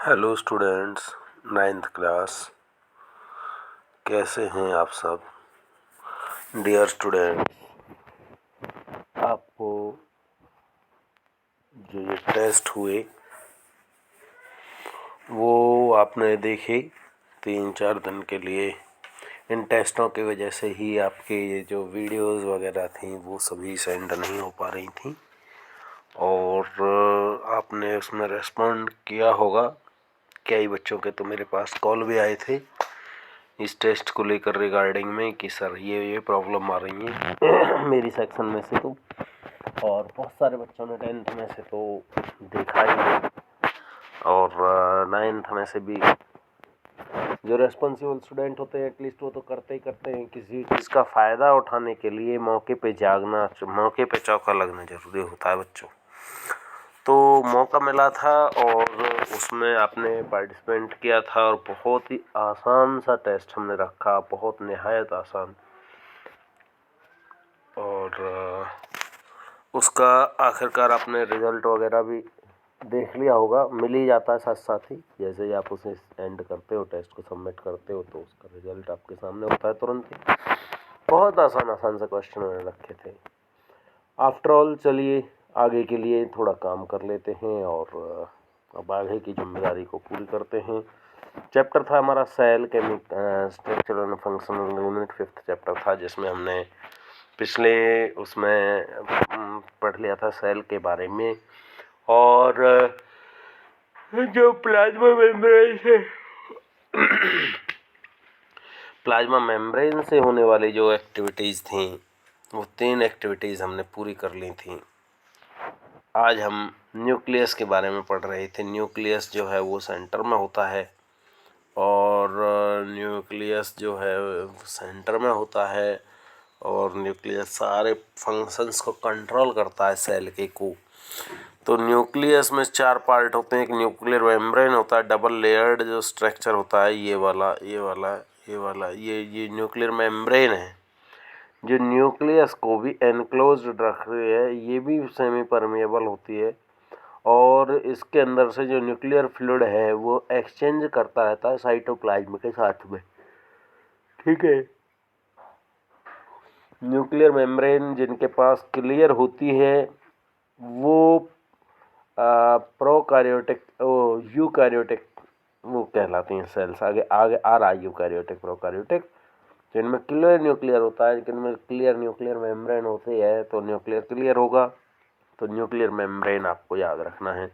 Hello students, ninth class. कैसे हैं आप सब? डियर स्टूडेंट, आपको जो ये टेस्ट हुए वो आपने देखे 3-4 दिन के लिए। इन टेस्टों की वजह से ही आपके ये जो वीडियोस वगैरह थी वो सभी सेंड नहीं हो पा रही थी और आपने उसमें रेस्पॉन्ड किया होगा। कई बच्चों के तो मेरे पास कॉल भी आए थे इस टेस्ट को लेकर रिगार्डिंग में कि सर ये प्रॉब्लम आ रही है मेरी सेक्शन में से तो, और बहुत सारे बच्चों ने 10th में से तो देखा ही है और 9th में से भी जो रेस्पॉन्सिबल स्टूडेंट होते हैं एटलीस्ट वो तो करते ही करते हैं। किसी चीज़ का फ़ायदा उठाने के लिए मौके पे जागना, मौके पे चौका लगना ज़रूरी होता है बच्चों। तो मौका मिला था और उसमें आपने पार्टिसिपेंट किया था और बहुत ही आसान सा टेस्ट हमने रखा, बहुत निहायत आसान। और उसका आखिरकार आपने रिज़ल्ट वगैरह भी देख लिया होगा, मिल ही जाता है साथ साथ ही। जैसे ही आप उसे एंड करते हो, टेस्ट को सबमिट करते हो तो उसका रिज़ल्ट आपके सामने होता है तुरंत ही। बहुत आसान से क्वेश्चन मैंने रखे थे। आफ्टर ऑल चलिए आगे के लिए थोड़ा काम कर लेते हैं और अब आगे की जिम्मेदारी को पूरी करते हैं। चैप्टर था हमारा cell structure and functional unit, 5th chapter था जिसमें हमने पिछले उसमें पढ़ लिया था सेल के बारे में। और जो प्लाज्मा मेम्ब्रेन से होने वाली जो एक्टिविटीज़ थी वो 3 एक्टिविटीज़ हमने पूरी कर ली थी। आज हम न्यूक्लियस के बारे में पढ़ रहे थे। न्यूक्लियस जो है वो सेंटर में होता है और न्यूक्लियस जो है सेंटर में होता है और न्यूक्लियस सारे फंक्शंस को कंट्रोल करता है सेल के को। तो न्यूक्लियस में 4 पार्ट होते हैं। एक न्यूक्लियर मेम्ब्रेन होता है, डबल लेयर्ड जो स्ट्रक्चर होता है, ये न्यूक्लियर मेम्ब्रेन है जो न्यूक्लियस को भी एनक्लोज्ड रख रही है। ये भी सेमी परमेएबल होती है और इसके अंदर से जो न्यूक्लियर फ्लूइड है वो एक्सचेंज करता रहता है साइटोप्लाज्म के साथ में। ठीक है। न्यूक्लियर मेम्ब्रेन जिनके पास क्लियर होती है वो प्रोकैरियोटिक यूकैरियोटिक वो कहलाती हैं सेल्स। आगे आगे आ रहा है यूकैरियोटिक प्रोकैरियोटिक। जिनमें क्लियर न्यूक्लियर होता है, जिनमें क्लियर न्यूक्लियर मेम्ब्रेन होती है तो न्यूक्लियर क्लियर होगा। तो न्यूक्लियर मेम्ब्रेन आपको याद रखना है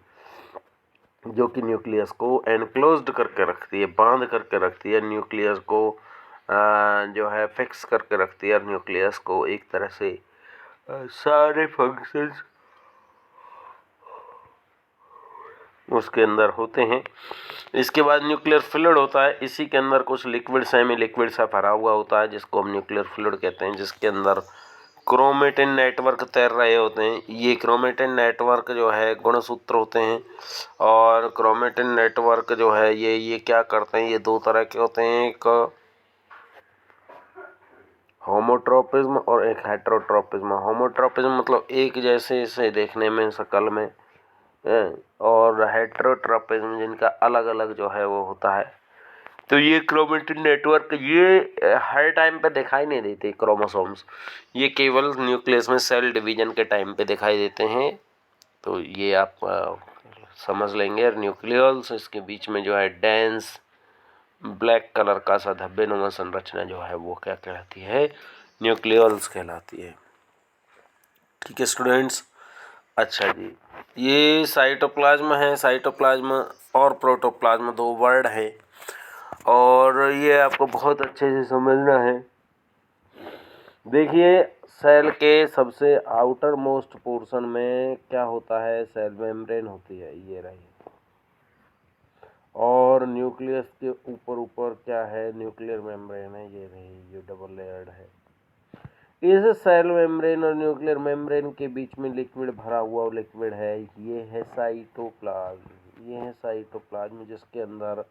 जो कि न्यूक्लियस को एनक्लोज्ड करके रखती है, बांध करके रखती है। न्यूक्लियस को जो है फिक्स करके रखती है। न्यूक्लियस को एक तरह से सारे फंक्शंस उसके अंदर होते हैं। इसके बाद न्यूक्लियर फ्लूइड होता है। इसी के अंदर कुछ लिक्विड सेमी लिक्विड सा भरा हुआ होता है जिसको हम न्यूक्लियर फ्लूइड कहते हैं, जिसके अंदर क्रोमेटिन नेटवर्क तैर रहे होते हैं। ये क्रोमेटिन नेटवर्क जो है गुणसूत्र होते हैं और क्रोमेटिन नेटवर्क जो है ये क्या करते हैं, ये 2 तरह के होते हैं, एक होमोट्रोपिज्म और एक हेटेरोट्रोपिज्म। होमोट्रोपिज्म मतलब एक जैसे से देखने में शक्ल में, और हेटेरोट्रोपिज्म जिनका अलग अलग जो है वो होता है। तो ये क्रोमेटिन नेटवर्क ये हर टाइम पे दिखाई नहीं देते क्रोमोसोम्स, ये केवल न्यूक्लियस में सेल डिवीजन के टाइम पे दिखाई देते हैं। तो ये आप समझ लेंगे। न्यूक्लियस इसके बीच में जो है डेंस ब्लैक कलर का सा धब्बेनुमा संरचना जो है वो क्या कहलाती है, न्यूक्लियस कहलाती है। ठीक है स्टूडेंट्स। अच्छा जी, ये साइटोप्लाज्म है। साइटोप्लाज्म और प्रोटोप्लाज्म 2 वर्ड है और ये आपको बहुत अच्छे से समझना है। देखिए सेल के सबसे आउटर मोस्ट पोर्शन में क्या होता है, सेल मेम्ब्रेन होती है, ये रही। और न्यूक्लियस के ऊपर ऊपर क्या है, न्यूक्लियर मेम्ब्रेन है, ये रही, ये डबल लेयर्ड है। इस सेल मेम्ब्रेन और न्यूक्लियर मेम्ब्रेन के बीच में लिक्विड भरा हुआ लिक्विड है, ये है साइटोप्लाज्म। ये है साइटोप्लाज्म जिसके अंदर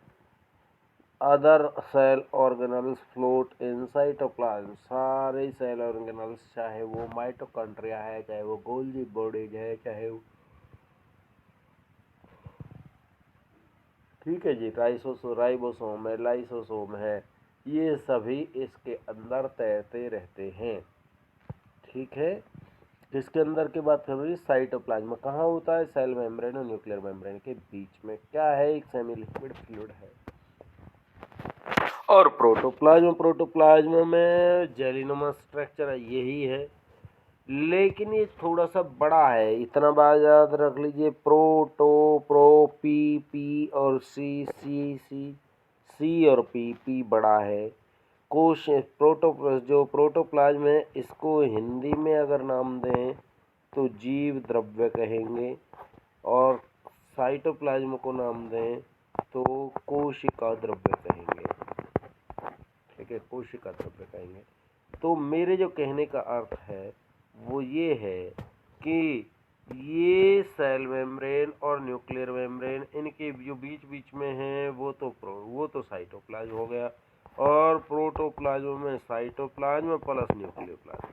other cell organelles float in cytoplasm. सारे सेल ऑर्गेनल्स, चाहे वो माइटोकॉन्ड्रिया है, चाहे वो गोल्गी बॉडीज है, चाहे वो, ठीक है जी। राइबोसोम है, लाइसोसोम है, ये सभी इसके अंदर तैरते रहते हैं। ठीक है। इसके अंदर की बात करें, साइटोप्लाज्म कहाँ होता है? सेल मेम्ब्रेन और न्यूक्लियर मेम्ब्रेन के बीच में। क्या है? एक सेमी लिक्विड फ्लूइड है। और प्रोटोप्लाज्म में जेलीनुमा स्ट्रक्चर है, यही है, लेकिन ये थोड़ा सा बड़ा है। इतना बात याद रख लीजिए, पी और सी और पी बड़ा है। कोश जो प्रोटोप्लाज्म है, इसको हिंदी में अगर नाम दें तो जीव द्रव्य कहेंगे, और साइटोप्लाज्म को नाम दें तो कोशिका द्रव्य कहेंगे। ठीक है, कोशिका द्रव्य कहेंगे। तो मेरे जो कहने का अर्थ है वो ये है कि ये सेल मेम्ब्रेन और न्यूक्लियर मेम्ब्रेन, इनके जो बीच बीच में है वो तो साइटोप्लाज्म हो गया, और प्रोटोप्लाज्म में cytoplasm plus nuclear plasm.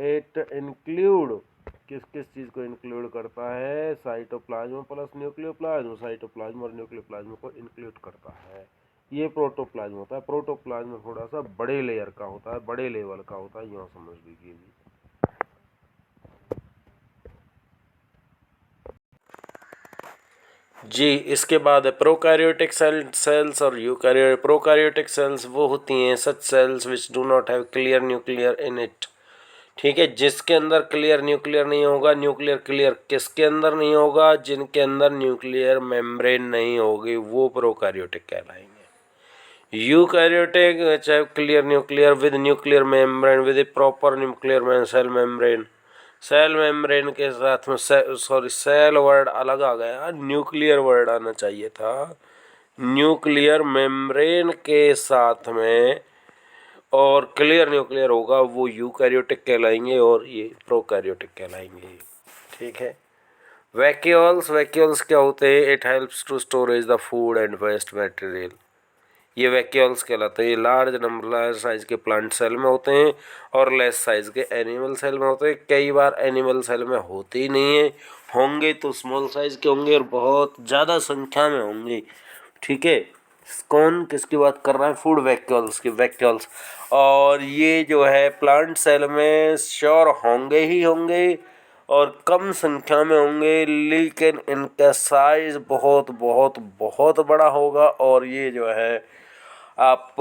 It include किस किस चीज़ को इंक्लूड करता है? Cytoplasm plus nuclear plasm, cytoplasm और न्यूक्लियर प्लाज्म को इंक्लूड करता है। ये प्रोटोप्लाज्म होता है। प्रोटोप्लाज्म थोड़ा सा बड़े लेयर का होता है, बड़े लेवल का होता है, यूँ समझ लीजिए जी। जी, इसके बाद है प्रोकैरियोटिक सेल्स और यूकैरियोटिक। प्रोकैरियोटिक सेल्स वो होती हैं such cells which do not have clear nuclear in it. ठीक है, जिसके अंदर क्लियर न्यूक्लियर नहीं होगा। न्यूक्लियर क्लियर किसके अंदर नहीं होगा? जिनके अंदर न्यूक्लियर मेम्ब्रेन नहीं होगी, वो प्रोकैरियोटिक कहलाएंगे। यूकैरियोटिक चाहे clear nuclear with nuclear membrane with proper nuclear cell membrane. Cell membrane के साथ में सेल वर्ड अलग आ गया, न्यूक्लियर वर्ड आना चाहिए था। न्यूक्लियर मेम्ब्रेन के साथ में और क्लियर न्यूक्लियर होगा, वो यूकैरियोटिक कहलाएंगे और ये प्रोकैरियोटिक कहलाएंगे। ठीक है। वैक्यूल्स क्या होते हैं? It helps to storage the food and waste material. ये वैक्यूल्स कहलाते हैं। ये लार्ज साइज के प्लांट सेल में होते हैं और लेस साइज के एनिमल सेल में होते हैं। कई बार एनिमल सेल में होते ही नहीं है, होंगे तो स्मॉल साइज के होंगे और बहुत ज़्यादा संख्या में होंगे। ठीक है। कौन किसकी बात कर रहा है? फूड वैक्यूल्स की, वैक्यूल्स। और ये जो है प्लांट सेल में श्योर होंगे ही होंगे और कम संख्या में होंगे, लेकिन इनका साइज बहुत बहुत बहुत बड़ा होगा। और ये जो है आप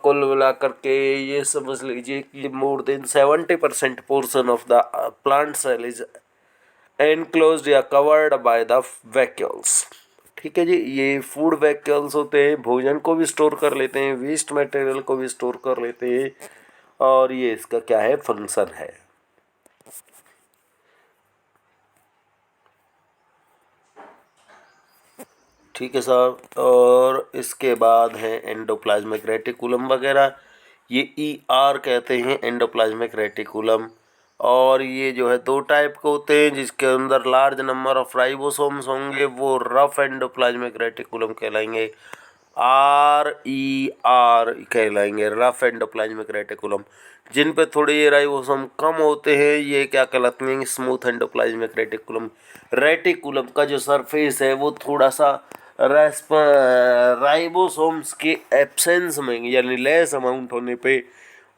कुल मिला करके ये समझ लीजिए कि more than 70% portion of the plant cell is enclosed या कवर्ड बाय द वैक्यूल्स। ठीक है जी। ये फूड वैक्यूल्स होते हैं, भोजन को भी स्टोर कर लेते हैं, वेस्ट मटेरियल को भी स्टोर कर लेते हैं, और ये इसका क्या है? फंक्शन है। ठीक है साहब। और इसके बाद है एंडोप्लाज्मिक रेटिकुलम वगैरह। ये ER कहते हैं, एंडोप्लाज्मिक रेटिकुलम। और ये जो है दो टाइप के होते हैं, जिसके अंदर लार्ज नंबर ऑफ राइबोसोम्स होंगे, वो रफ एंडोप्लाज्मिक रेटिकुलम कहलाएंगे। RER कहलाएंगे, रफ एंडोप्लाज्मिक रेटिकुलम। जिन पे थोड़े ये राइबोसोम कम होते हैं, ये क्या कहलाते हैं? Smooth endoplasmic reticulum. रेटिकुलम का जो सरफेस है वो थोड़ा सा राइबोसोम्स के एब्सेंस में यानी लेस अमाउंट होने पे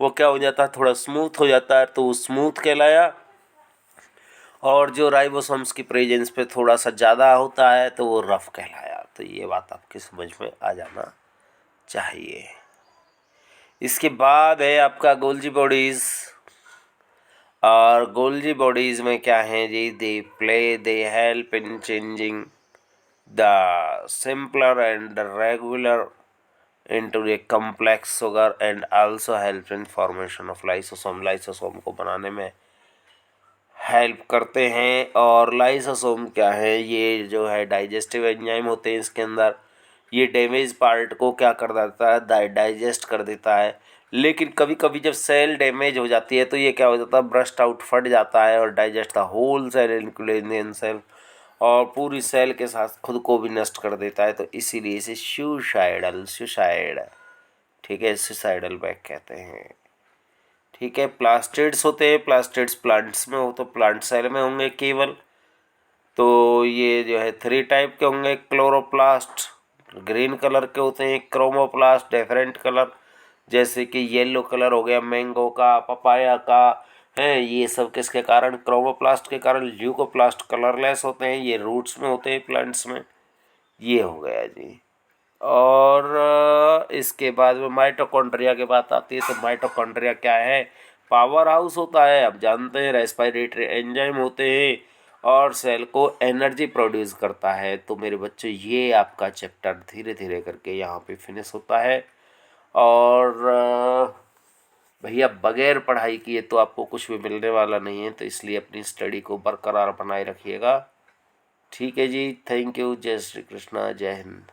वो क्या हो जाता है? थोड़ा स्मूथ हो जाता है, तो वो स्मूथ कहलाया। और जो राइबोसोम्स की प्रेजेंस पे थोड़ा सा ज़्यादा होता है तो वो रफ कहलाया। तो ये बात आपकी समझ में आ जाना चाहिए। इसके बाद है आपका गोल्जी बॉडीज। और गोल्जी बॉडीज में क्या है जी? They help in changing the simpler and regular into a complex sugar and also help in formation of lysosome। Lysosome को बनाने में हेल्प करते हैं। और लाइसोसोम क्या है? ये जो है डाइजेस्टिव एंजाइम होते हैं इसके अंदर। ये डैमेज पार्ट को क्या कर देता है? डाइजेस्ट कर देता है। लेकिन कभी कभी जब सेल डैमेज हो जाती है तो ये क्या हो जाता है? ब्रस्ट आउट, फट जाता है और digest the whole cell including cell, और पूरी सेल के साथ खुद को भी नष्ट कर देता है। तो इसीलिए इसे सुसाइड, ठीक है, सुसाइडल बैग कहते हैं। ठीक है। प्लास्टिड्स होते हैं। प्लास्टिड्स प्लांट्स में हो तो प्लांट सेल में होंगे केवल। तो ये जो है 3 टाइप के होंगे। क्लोरोप्लास्ट, ग्रीन कलर के होते हैं क्रोमोप्लास्ट, डिफरेंट कलर, जैसे कि येलो कलर हो गया मैंगो का, पपाया का है। ये सब किसके कारण? क्रोमोप्लास्ट के कारण। ल्यूकोप्लास्ट कलरलेस होते हैं, ये रूट्स में होते हैं प्लांट्स में। ये हो गया जी। और इसके बाद में माइटोकॉन्ड्रिया की बात आती है, तो माइटोकॉन्ड्रिया क्या है? पावर हाउस होता है, आप जानते हैं। रेस्पिरेटरी एंजाइम होते हैं और सेल को एनर्जी प्रोड्यूस करता है। तो मेरे बच्चे ये आपका चैप्टर धीरे धीरे करके यहाँ पे फिनिश होता है। और भैया बगैर पढ़ाई किए तो आपको कुछ भी मिलने वाला नहीं है, तो इसलिए अपनी स्टडी को बरकरार बनाए रखिएगा। ठीक है जी, थैंक यू। जय श्री कृष्णा, जय हिंद।